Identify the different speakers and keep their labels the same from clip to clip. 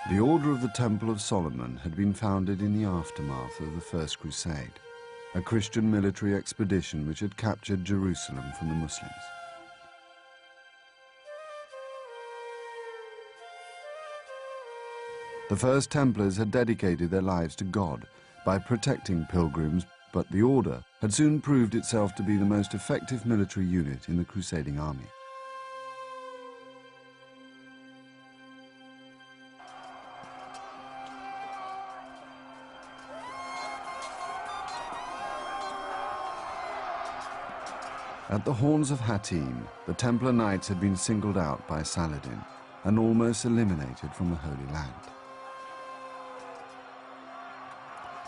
Speaker 1: The Order of the Temple of Solomon had been founded in the aftermath of the First Crusade, a Christian military expedition which had captured Jerusalem from the Muslims. The first Templars had dedicated their lives to God by protecting pilgrims, but the order had soon proved itself to be the most effective military unit in the crusading army. At the Horns of Hattin, the Templar Knights had been singled out by Saladin and almost eliminated from the Holy Land.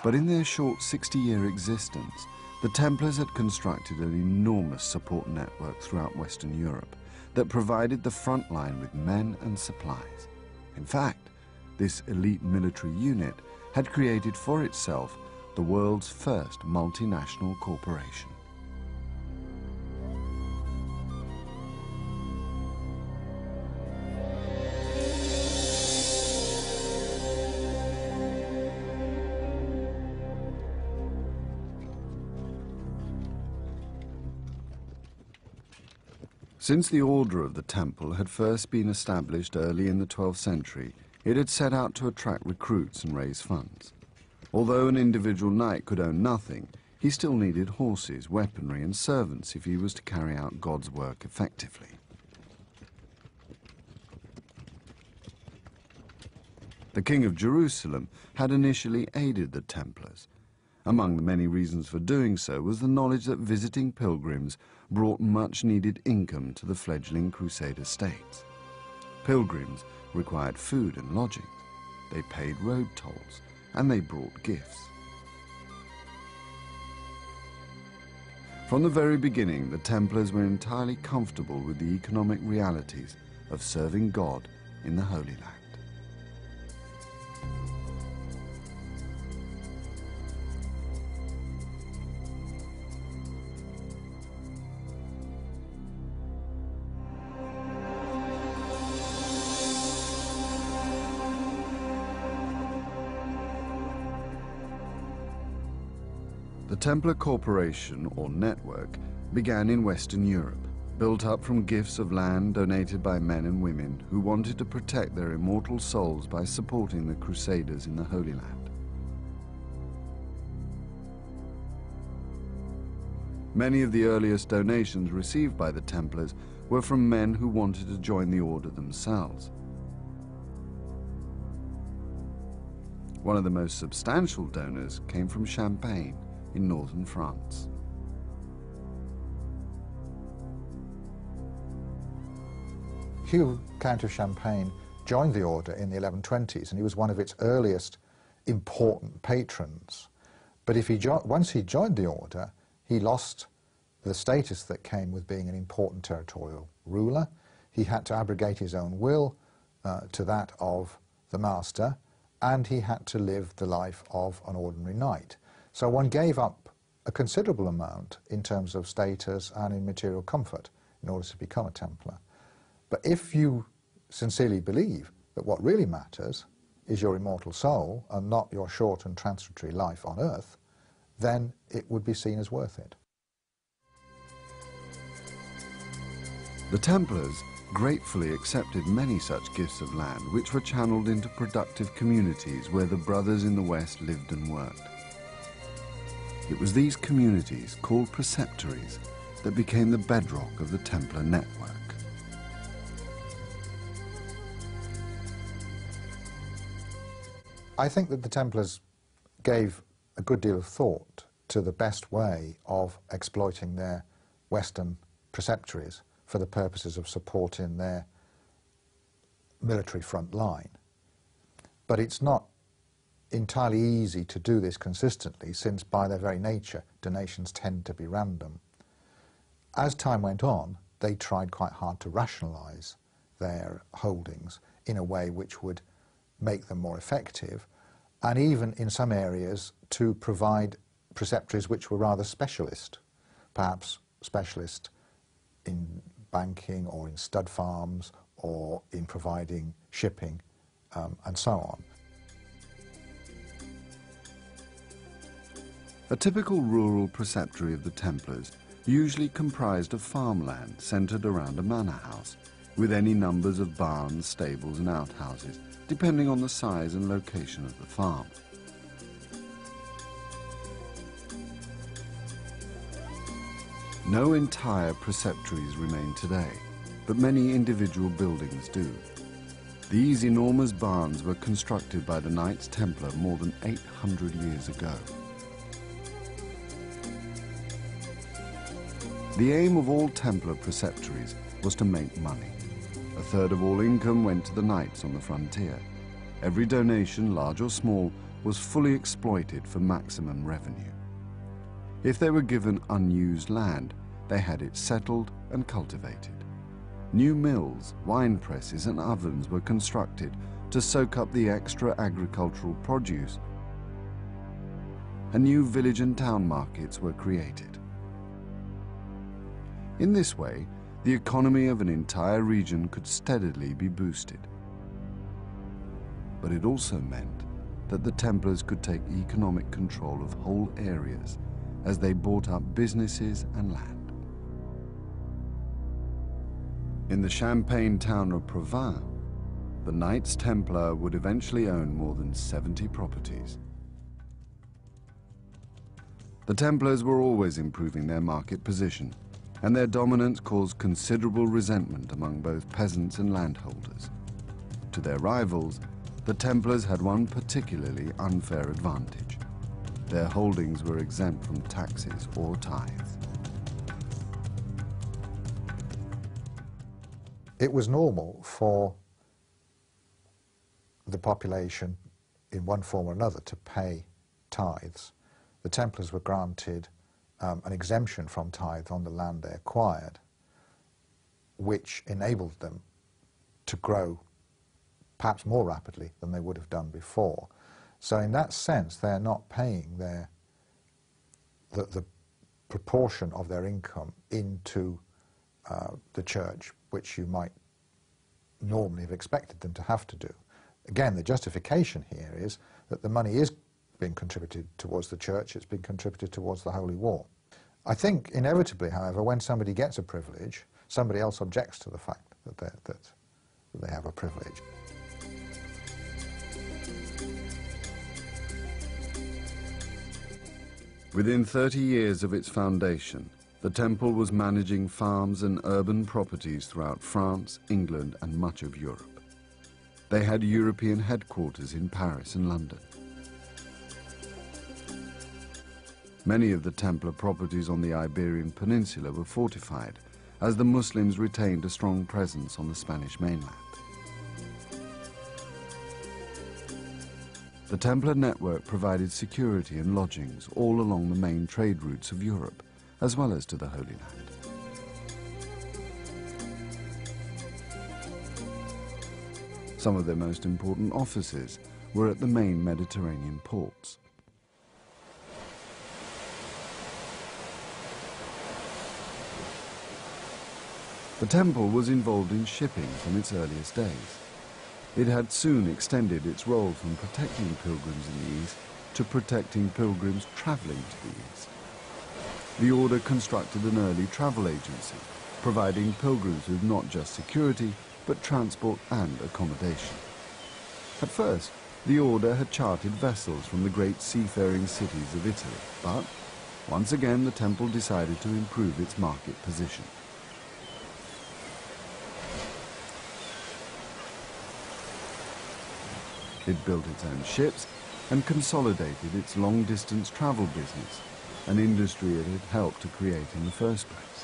Speaker 1: But in their short 60-year existence, the Templars had constructed an enormous support network throughout Western Europe that provided the front line with men and supplies. In fact, this elite military unit had created for itself the world's first multinational corporation. Since the Order of the Temple had first been established early in the 12th century, it had set out to attract recruits and raise funds. Although an individual knight could own nothing, he still needed horses, weaponry, and servants if he was to carry out God's work effectively. The King of Jerusalem had initially aided the Templars. Among the many reasons for doing so was the knowledge that visiting pilgrims brought much-needed income to the fledgling Crusader states. Pilgrims required food and lodging, they paid road tolls, and they brought gifts. From the very beginning, the Templars were entirely comfortable with the economic realities of serving God in the Holy Land. The Templar Corporation, or network, began in Western Europe, built up from gifts of land donated by men and women who wanted to protect their immortal souls by supporting the Crusaders in the Holy Land. Many of the earliest donations received by the Templars were from men who wanted to join the order themselves. One of the most substantial donors came from Champagne, in northern France.
Speaker 2: Hugh, Count of Champagne, joined the order in the 1120s, and he was one of its earliest important patrons. But once he joined the order, he lost the status that came with being an important territorial ruler. He had to abrogate his own will to that of the master, and he had to live the life of an ordinary knight. So one gave up a considerable amount in terms of status and in material comfort in order to become a Templar. But if you sincerely believe that what really matters is your immortal soul and not your short and transitory life on earth, then it would be seen as worth it.
Speaker 1: The Templars gratefully accepted many such gifts of land which were channeled into productive communities where the brothers in the West lived and worked. It was these communities, called preceptories, that became the bedrock of the Templar network.
Speaker 2: I think that the Templars gave a good deal of thought to the best way of exploiting their Western preceptories for the purposes of supporting their military front line. But it's not entirely easy to do this consistently, since by their very nature donations tend to be random. As time went on, they tried quite hard to rationalize their holdings in a way which would make them more effective, and even in some areas to provide preceptories which were rather specialist, perhaps specialist in banking or in stud farms or in providing shipping and so on.
Speaker 1: A typical rural preceptory of the Templars usually comprised of farmland centred around a manor house, with any numbers of barns, stables and outhouses, depending on the size and location of the farm. No entire preceptories remain today, but many individual buildings do. These enormous barns were constructed by the Knights Templar more than 800 years ago. The aim of all Templar preceptories was to make money. A third of all income went to the knights on the frontier. Every donation, large or small, was fully exploited for maximum revenue. If they were given unused land, they had it settled and cultivated. New mills, wine presses and ovens were constructed to soak up the extra agricultural produce, and new village and town markets were created. In this way, the economy of an entire region could steadily be boosted. But it also meant that the Templars could take economic control of whole areas as they bought up businesses and land. In the Champagne town of Provins, the Knights Templar would eventually own more than 70 properties. The Templars were always improving their market position, and their dominance caused considerable resentment among both peasants and landholders. To their rivals, the Templars had one particularly unfair advantage. Their holdings were exempt from taxes or tithes.
Speaker 2: It was normal for the population, in one form or another, to pay tithes. The Templars were granted an exemption from tithe on the land they acquired, which enabled them to grow perhaps more rapidly than they would have done before. So in that sense, they're not paying the proportion of their income into the church, which you might normally have expected them to have to do. Again, the justification here is that the money is being contributed towards the church, it's been contributed towards the Holy War. I think inevitably, however, when somebody gets a privilege, somebody else objects to the fact that they have a privilege.
Speaker 1: Within 30 years of its foundation, the temple was managing farms and urban properties throughout France, England, and much of Europe. They had European headquarters in Paris and London. Many of the Templar properties on the Iberian Peninsula were fortified, as the Muslims retained a strong presence on the Spanish mainland. The Templar network provided security and lodgings all along the main trade routes of Europe, as well as to the Holy Land. Some of their most important offices were at the main Mediterranean ports. The temple was involved in shipping from its earliest days. It had soon extended its role from protecting pilgrims in the East to protecting pilgrims travelling to the East. The order constructed an early travel agency, providing pilgrims with not just security, but transport and accommodation. At first, the order had chartered vessels from the great seafaring cities of Italy, but once again the temple decided to improve its market position. It built its own ships and consolidated its long-distance travel business, an industry it had helped to create in the first place.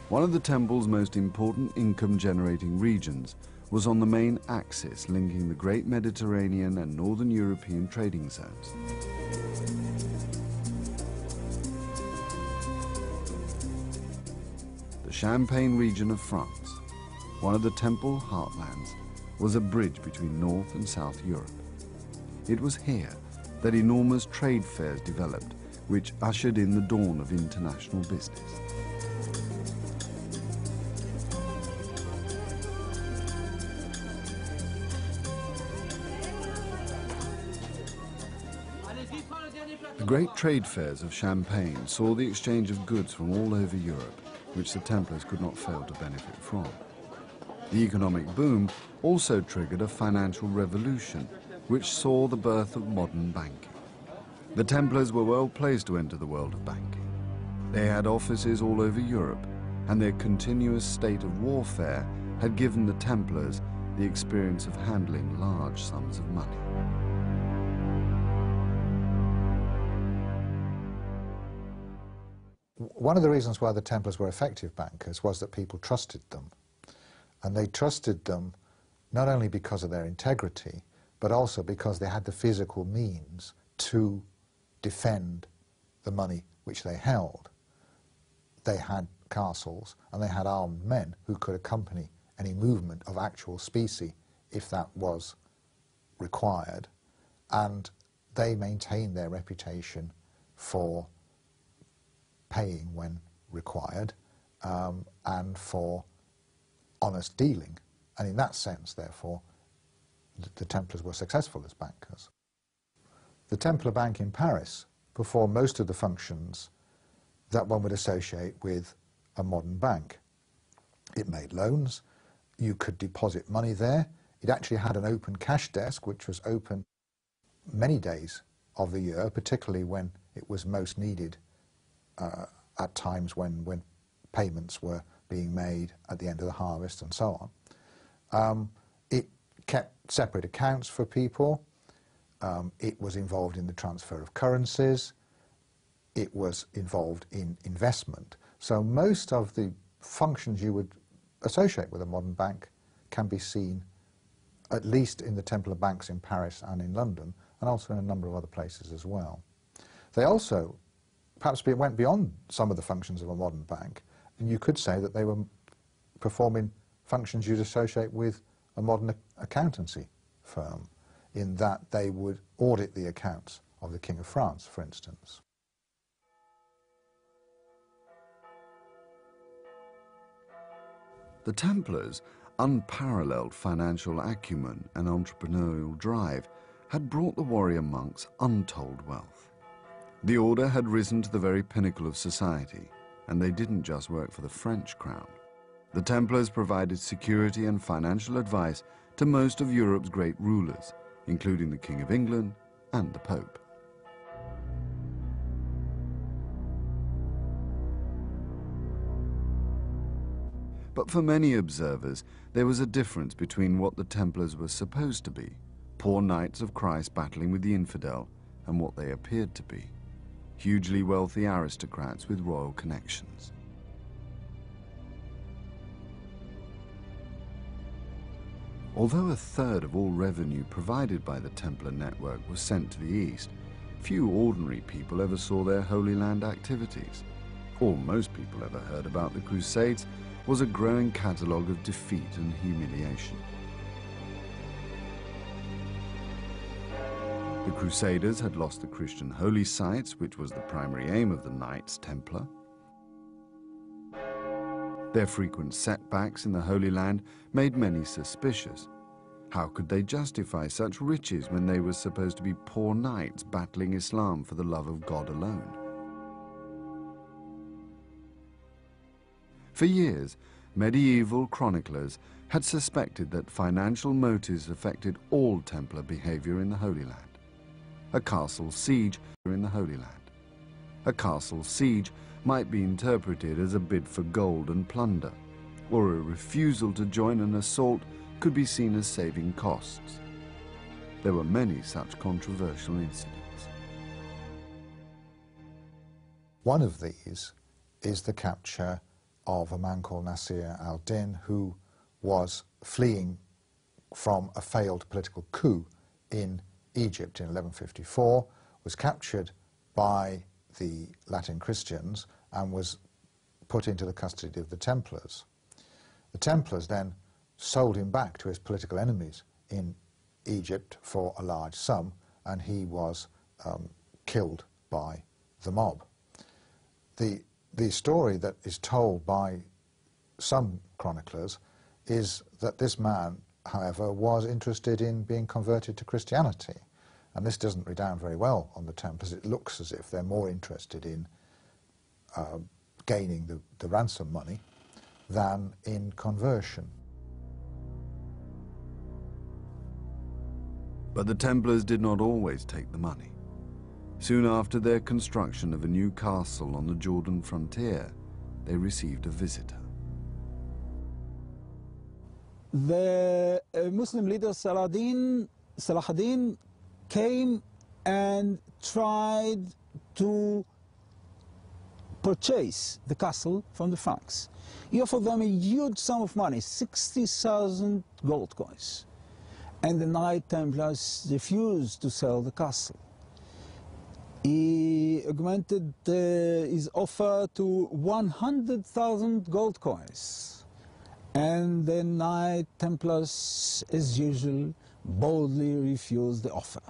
Speaker 1: One of the temple's most important income-generating regions was on the main axis linking the Great Mediterranean and Northern European trading zones. The Champagne region of France, one of the temple heartlands, was a bridge between North and South Europe. It was here that enormous trade fairs developed, which ushered in the dawn of international business. The great trade fairs of Champagne saw the exchange of goods from all over Europe, which the Templars could not fail to benefit from. The economic boom also triggered a financial revolution, which saw the birth of modern banking. The Templars were well placed to enter the world of banking. They had offices all over Europe, and their continuous state of warfare had given the Templars the experience of handling large sums of money.
Speaker 2: One of the reasons why the Templars were effective bankers was that people trusted them. And they trusted them not only because of their integrity, but also because they had the physical means to defend the money which they held. They had castles and they had armed men who could accompany any movement of actual specie if that was required, and they maintained their reputation for paying when required, and for honest dealing. And in that sense, therefore, the Templars were successful as bankers. The Templar Bank in Paris performed most of the functions that one would associate with a modern bank. It made loans, you could deposit money there, it actually had an open cash desk which was open many days of the year, particularly when it was most needed, at times when payments were being made at the end of the harvest and so on. It kept separate accounts for people. It was involved in the transfer of currencies. It was involved in investment. So most of the functions you would associate with a modern bank can be seen at least in the Templar banks in Paris and in London, and also in a number of other places as well. They also perhaps went beyond some of the functions of a modern bank, and you could say that they were performing functions you'd associate with a modern accountancy firm, in that they would audit the accounts of the King of France, for instance.
Speaker 1: The Templars' unparalleled financial acumen and entrepreneurial drive had brought the warrior monks untold wealth. The order had risen to the very pinnacle of society, and they didn't just work for the French crown. The Templars provided security and financial advice to most of Europe's great rulers, including the King of England and the Pope. But for many observers, there was a difference between what the Templars were supposed to be, poor knights of Christ battling with the infidel, and what they appeared to be, hugely wealthy aristocrats with royal connections. Although a third of all revenue provided by the Templar network was sent to the East, few ordinary people ever saw their Holy Land activities. All most people ever heard about the Crusades was a growing catalogue of defeat and humiliation. The Crusaders had lost the Christian holy sites, which was the primary aim of the Knights Templar. Their frequent setbacks in the Holy Land made many suspicious. How could they justify such riches when they were supposed to be poor knights battling Islam for the love of God alone? For years, medieval chroniclers had suspected that financial motives affected all Templar behavior in the Holy Land. A castle siege in the Holy Land. A castle siege might be interpreted as a bid for gold and plunder, or a refusal to join an assault could be seen as saving costs. There were many such controversial incidents.
Speaker 2: One of these is the capture of a man called Nasir al-Din, who was fleeing from a failed political coup in Egypt in 1154, was captured by the Latin Christians and was put into the custody of the Templars. The Templars then sold him back to his political enemies in Egypt for a large sum, and he was killed by the mob. The story that is told by some chroniclers is that this man, however, was interested in being converted to Christianity. And this doesn't redound very well on the Templars. It looks as if they're more interested in gaining the ransom money than in conversion.
Speaker 1: But the Templars did not always take the money. Soon after their construction of a new castle on the Jordan frontier, they received a visitor.
Speaker 3: The Muslim leader Salah ad-Din came and tried to purchase the castle from the Franks. He offered them a huge sum of money, 60,000 gold coins. And the Knight Templars refused to sell the castle. He augmented his offer to 100,000 gold coins. And the Knight Templars, as usual, boldly refused the offer.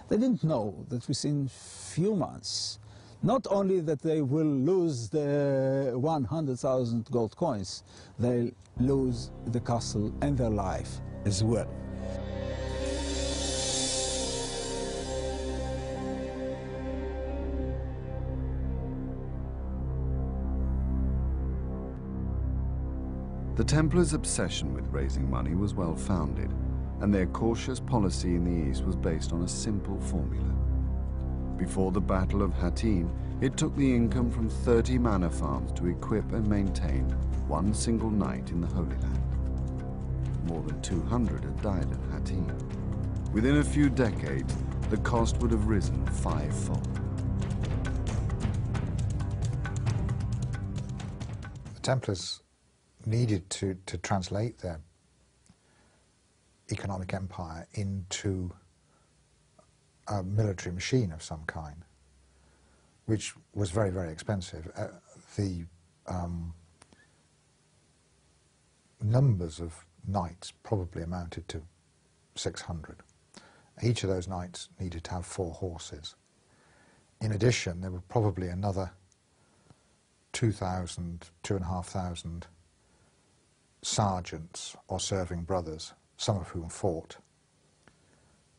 Speaker 3: They didn't know that within few months, not only that they will lose the 100,000 gold coins, they'll lose the castle and their life as well.
Speaker 1: The Templars' obsession with raising money was well-founded, and their cautious policy in the East was based on a simple formula. Before the Battle of Hattin, it took the income from 30 manor farms to equip and maintain one single knight in the Holy Land. More than 200 had died at Hattin. Within a few decades, the cost would have risen fivefold.
Speaker 2: The Templars needed to translate their economic empire into a military machine of some kind, which was very, very expensive. The numbers of knights probably amounted to 600. Each of those knights needed to have 4 horses. In addition, there were probably another 2,000, 2,500 sergeants or serving brothers, some of whom fought,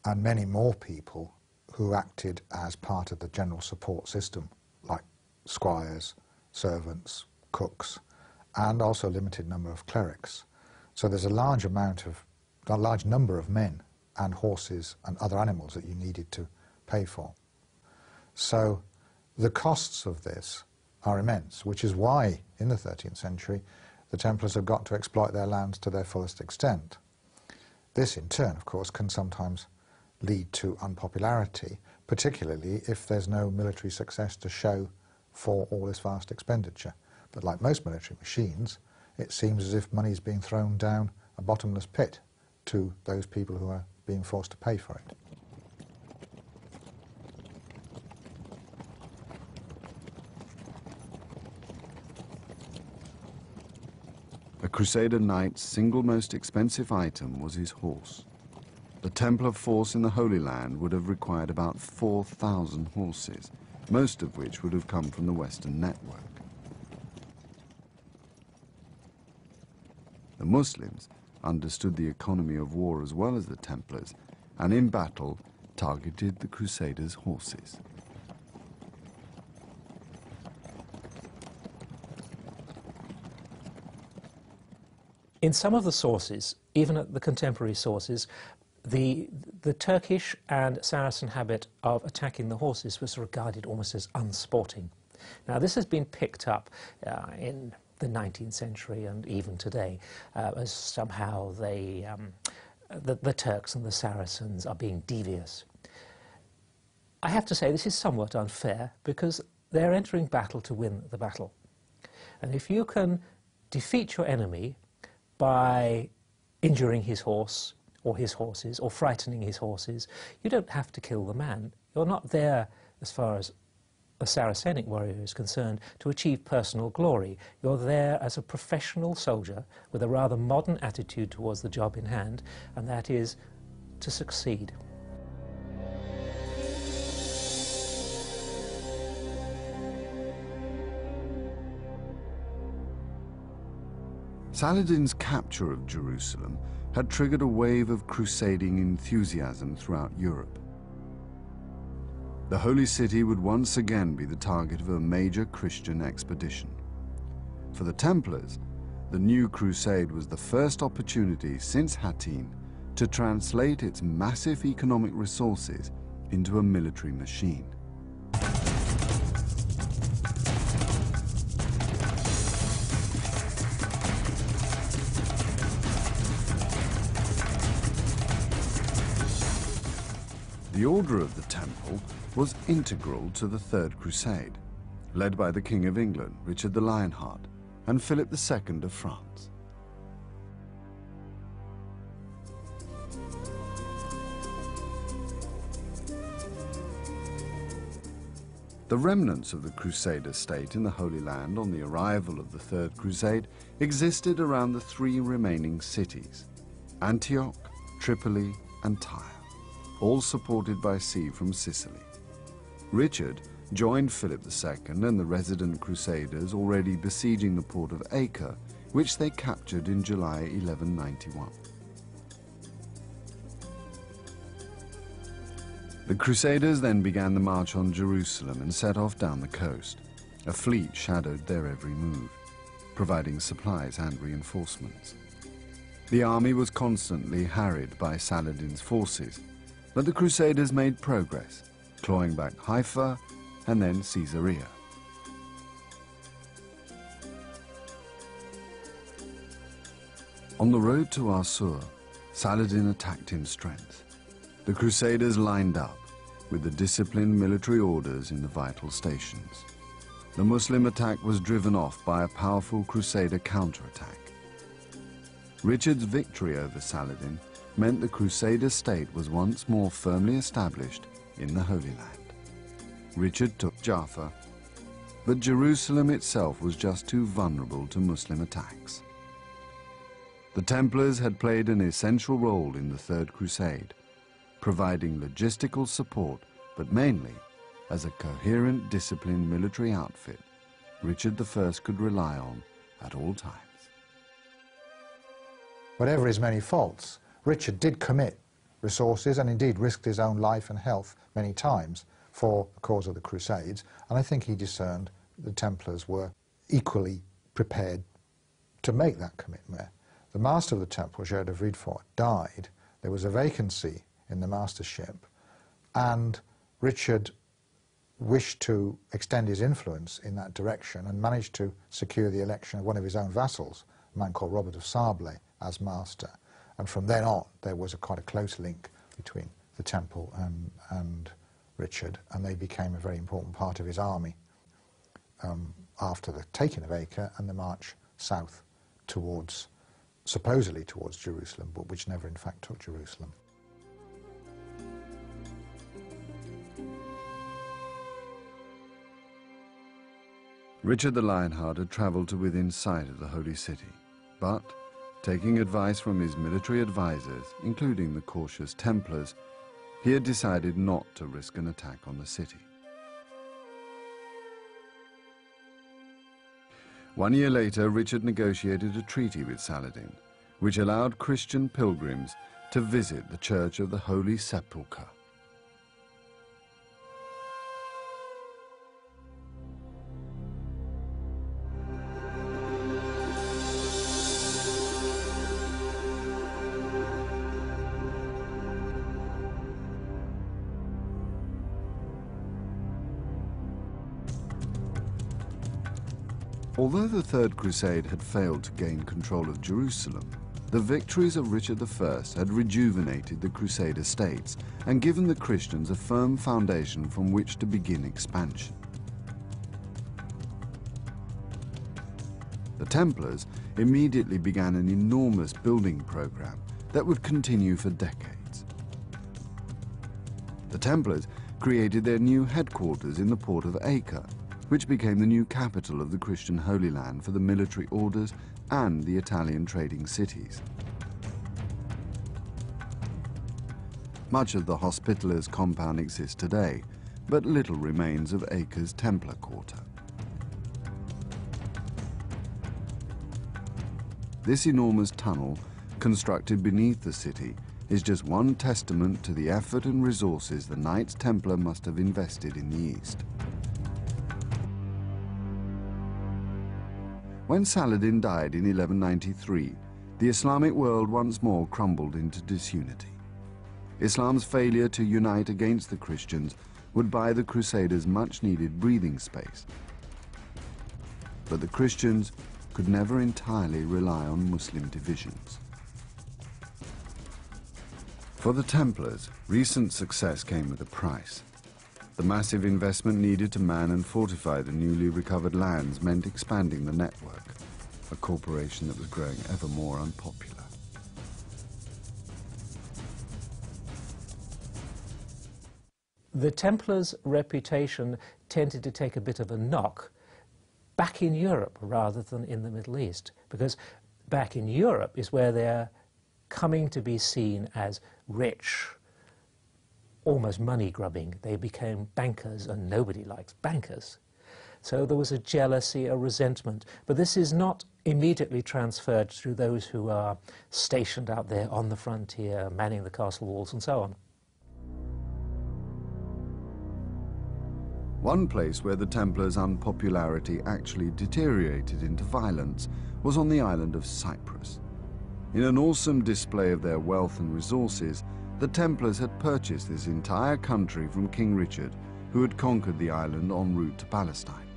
Speaker 2: and many more people who acted as part of the general support system, like squires, servants, cooks, and also a limited number of clerics. So there's a large number of men and horses and other animals that you needed to pay for. So the costs of this are immense, which is why in the 13th century the Templars have got to exploit their lands to their fullest extent. This in turn, of course, can sometimes lead to unpopularity, particularly if there's no military success to show for all this vast expenditure. But like most military machines, it seems as if money is being thrown down a bottomless pit to those people who are being forced to pay for it.
Speaker 1: A Crusader knight's single most expensive item was his horse. The Templar force in the Holy Land would have required about 4,000 horses, most of which would have come from the Western network. The Muslims understood the economy of war as well as the Templars, and in battle targeted the Crusaders' horses.
Speaker 4: In some of the sources, even at the contemporary sources, the Turkish and Saracen habit of attacking the horses was regarded almost as unsporting. Now this has been picked up in the 19th century and even today as somehow the Turks and the Saracens are being devious. I have to say this is somewhat unfair because they're entering battle to win the battle. And if you can defeat your enemy by injuring his horse or his horses or frightening his horses, you don't have to kill the man. You're not there, as far as a Saracenic warrior is concerned, to achieve personal glory. You're there as a professional soldier with a rather modern attitude towards the job in hand, and that is to succeed.
Speaker 1: Saladin's capture of Jerusalem had triggered a wave of crusading enthusiasm throughout Europe. The Holy City would once again be the target of a major Christian expedition. For the Templars, the new crusade was the first opportunity since Hattin to translate its massive economic resources into a military machine. The Order of the Temple was integral to the Third Crusade, led by the King of England, Richard the Lionheart, and Philip II of France. The remnants of the Crusader state in the Holy Land on the arrival of the Third Crusade existed around the three remaining cities, Antioch, Tripoli, and Tyre, all supported by sea from Sicily. Richard joined Philip II and the resident Crusaders already besieging the port of Acre, which they captured in July 1191. The Crusaders then began the march on Jerusalem and set off down the coast. A fleet shadowed their every move, providing supplies and reinforcements. The army was constantly harried by Saladin's forces, but the Crusaders made progress, clawing back Haifa and then Caesarea. On the road to Assur, Saladin attacked in strength. The Crusaders lined up with the disciplined military orders in the vital stations. The Muslim attack was driven off by a powerful Crusader counterattack. Richard's victory over Saladin meant the Crusader state was once more firmly established in the Holy Land. Richard took Jaffa, but Jerusalem itself was just too vulnerable to Muslim attacks. The Templars had played an essential role in the Third Crusade, providing logistical support, but mainly as a coherent, disciplined military outfit Richard I could rely on at all times.
Speaker 2: Whatever his many faults, Richard did commit resources and indeed risked his own life and health many times for the cause of the Crusades, and I think he discerned the Templars were equally prepared to make that commitment. The master of the Temple, Gerard de Vredefort, died. There was a vacancy in the mastership, and Richard wished to extend his influence in that direction and managed to secure the election of one of his own vassals, a man called Robert of Sable, as master. And from then on, there was quite a close link between the Temple and Richard, and they became a very important part of his army after the taking of Acre and the march south towards, supposedly towards Jerusalem, but which never in fact took Jerusalem.
Speaker 1: Richard the Lionheart had travelled to within sight of the Holy City, but, taking advice from his military advisors, including the cautious Templars, he had decided not to risk an attack on the city. 1 year later, Richard negotiated a treaty with Saladin, which allowed Christian pilgrims to visit the Church of the Holy Sepulchre. Although the Third Crusade had failed to gain control of Jerusalem, the victories of Richard I had rejuvenated the Crusader states and given the Christians a firm foundation from which to begin expansion. The Templars immediately began an enormous building program that would continue for decades. The Templars created their new headquarters in the port of Acre, which became the new capital of the Christian Holy Land for the military orders and the Italian trading cities. Much of the Hospitallers compound exists today, but little remains of Acre's Templar quarter. this enormous tunnel, constructed beneath the city, is just one testament to the effort and resources the Knights Templar must have invested in the East. When Saladin died in 1193, the Islamic world once more crumbled into disunity. Islam's failure to unite against the Christians would buy the Crusaders much-needed breathing space. But the Christians could never entirely rely on Muslim divisions. For the Templars, recent success came with a price. The massive investment needed to man and fortify the newly recovered lands meant expanding the network, a corporation that was growing ever more unpopular.
Speaker 4: The Templars' reputation tended to take a bit of a knock back in Europe rather than in the Middle East, because back in Europe is where they're coming to be seen as rich, almost money-grubbing. They became bankers, and nobody likes bankers. So there was a jealousy, a resentment. But this is not immediately transferred through those who are stationed out there on the frontier, manning the castle walls and so on.
Speaker 1: One place where the Templars' unpopularity actually deteriorated into violence was on the island of Cyprus. In an awesome display of their wealth and resources, the Templars had purchased this entire country from King Richard, who had conquered the island en route to Palestine.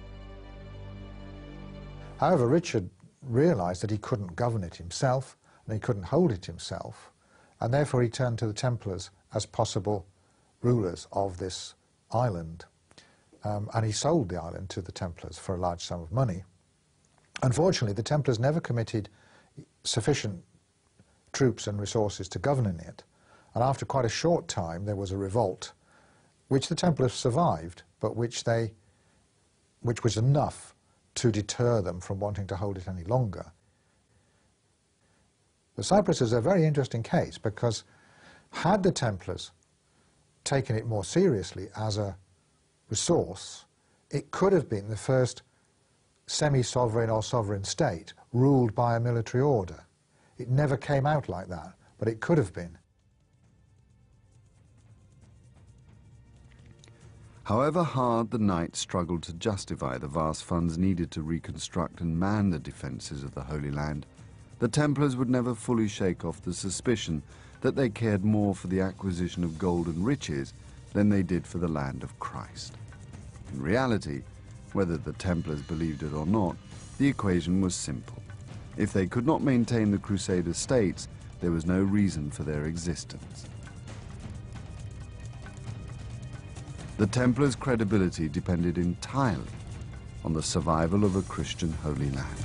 Speaker 2: However, Richard realized that he couldn't govern it himself, and he couldn't hold it himself, and therefore he turned to the Templars as possible rulers of this island. And he sold the island to the Templars for a large sum of money. Unfortunately, the Templars never committed sufficient troops and resources to governing it, and after quite a short time there was a revolt, which the Templars survived, but which was enough to deter them from wanting to hold it any longer. But Cyprus is a very interesting case, because had the Templars taken it more seriously as a resource, it could have been the first semi-sovereign or sovereign state ruled by a military order. It never came out like that, but it could have been.
Speaker 1: However hard the Knights struggled to justify the vast funds needed to reconstruct and man the defences of the Holy Land, the Templars would never fully shake off the suspicion that they cared more for the acquisition of gold and riches than they did for the land of Christ. In reality, whether the Templars believed it or not, the equation was simple. If they could not maintain the Crusader states, there was no reason for their existence. The Templars' credibility depended entirely on the survival of a Christian Holy Land.